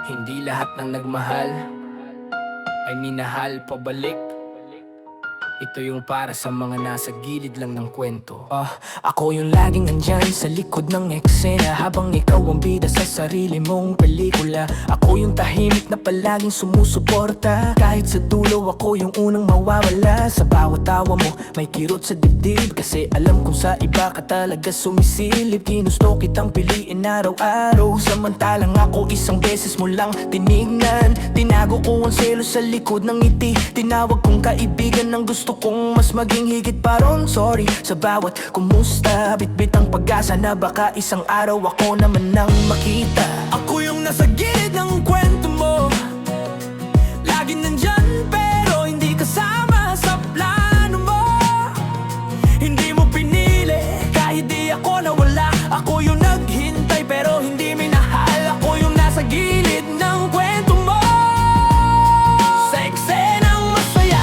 Hindi lahat ng nagmahal ay minahal pabalik. Ito yung para sa mga nasa gilid lang ng kwento. Ako yung laging nandyan sa likod ng eksena, habang ikaw ang bida sa sarili mong pelikula. Ako yung tahimik na palaging sumusuporta, kahit sa dulo ako yung unang mawawala. Sa bawat tawa mo may kirot sa dibdib, kasi alam kong sa iba ka talaga sumisilip. Ginusto kitang piliin araw-araw, samantalang ako isang beses mo lang tinignan. Tinago ko ang selos sa likod ng ngiti, tinawag kong kaibigan ng gusto kong mas maging higit pa ron. Sorry sa bawat kumusta, bitbit ang pag-asa na baka isang araw ako naman nang makita. Ako yung nasa gilid ng kwento mo, lagi nandyan pero hindi kasama sa plano mo. Hindi mo pinili kahit di ako nawala. Ako yung naghintay pero hindi minahal. Ako yung nasa gilid ng kwento mo, sa eksenang masaya.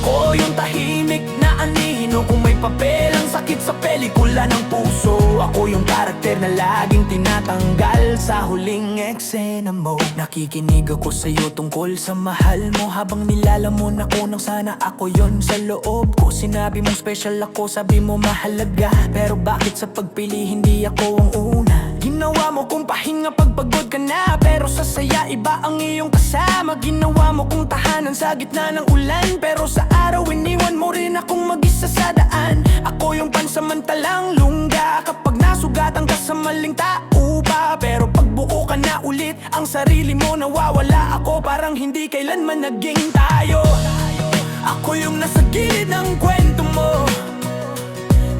Ako yung tahimik na anino, kung may papel ang sakit sa pelikula ng puso. Ako yung karakter na laging tinatanggal sa huling eksena mo. Nakikinig ako sa'yo tungkol sa mahal mo, habang nilalamon ako nang sana ako yon sa loob ko. Sinabi mong special ako, sabi mo mahalaga, pero bakit sa pagpili hindi ako ang una? Ginawa mo kung pahinga pag pagod ka na, pero sa saya iba ang iyong kasama. Ginawa mo kung tahanan sa gitna ng ulan, pero sa araw iniwan mo rin akong mag-isa sa daan. Ako yung pansamantalang lungga kapag nasugatan ka sa maling tao pa, pero pag buo ka na ulit ang sarili mo, nawawala ako parang hindi kailanman naging tayo. Ako yung nasa gilid ng kwento mo,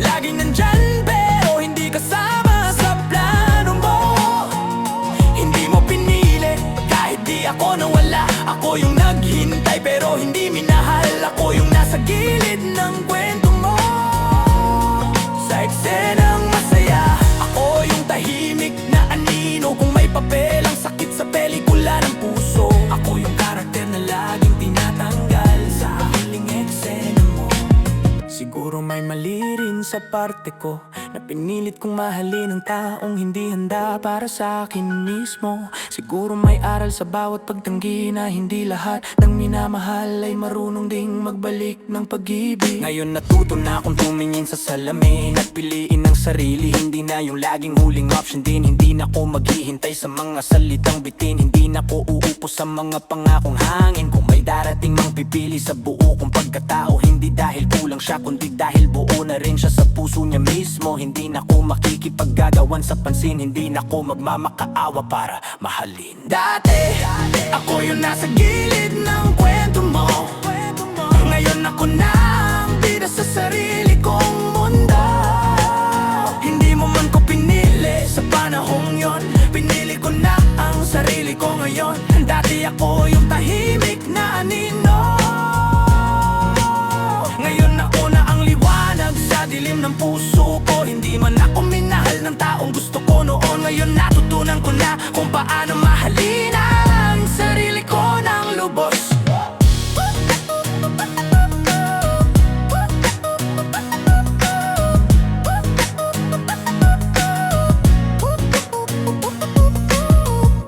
laging nandyan pero hindi kasama sa plano mo. Hindi mo pinili kahit di ako nawala. Ako yung naghintay pero hindi minahal. Ako yung nasa gilid ng kwento mo, sa eksenang masaya. Ako yung tahimik na anino, kung may papel ang sakit sa pelikula ng puso. Ako yung karakter na laging tinatanggal sa huling eksena mo. Siguro may mali rin sa parte ko, na pinilit kong mahalin ang taong hindi handa para sa akin mismo. Siguro may aral sa bawat pagtanggi, na hindi lahat ng minamahal ay marunong ding magbalik ng pag-ibig. Ngayon natuto na akong tumingin sa salamin at piliin ang sarili, hindi na yung laging huling option din. Hindi na ako maghihintay sa mga salitang bitin, hindi na ako uupo sa mga pangakong hangin. Kung may darating mang pipili sa buo kong pagkatao, hindi dahil kulang siya kundi dahil buo na rin siya sa puso niya mismo. Hindi na ako makikipaggagawan sa pansin, hindi na ako magmamakaawa para mahalin. Dati, ako yung nasa gilid ng kwento mo, ngayon ako na ang bida sa sarili kong mundo. Hindi mo man ko pinili sa panahong yon, pinili ko na ang sarili ko ngayon. Dati ako yung tahimik na anino, ngayon ako na ang liwanag sa dilim ng puso ko. Hindi man ako minahal ng taong gusto ko noon, ngayon natutunan ko na kung paano mahalin.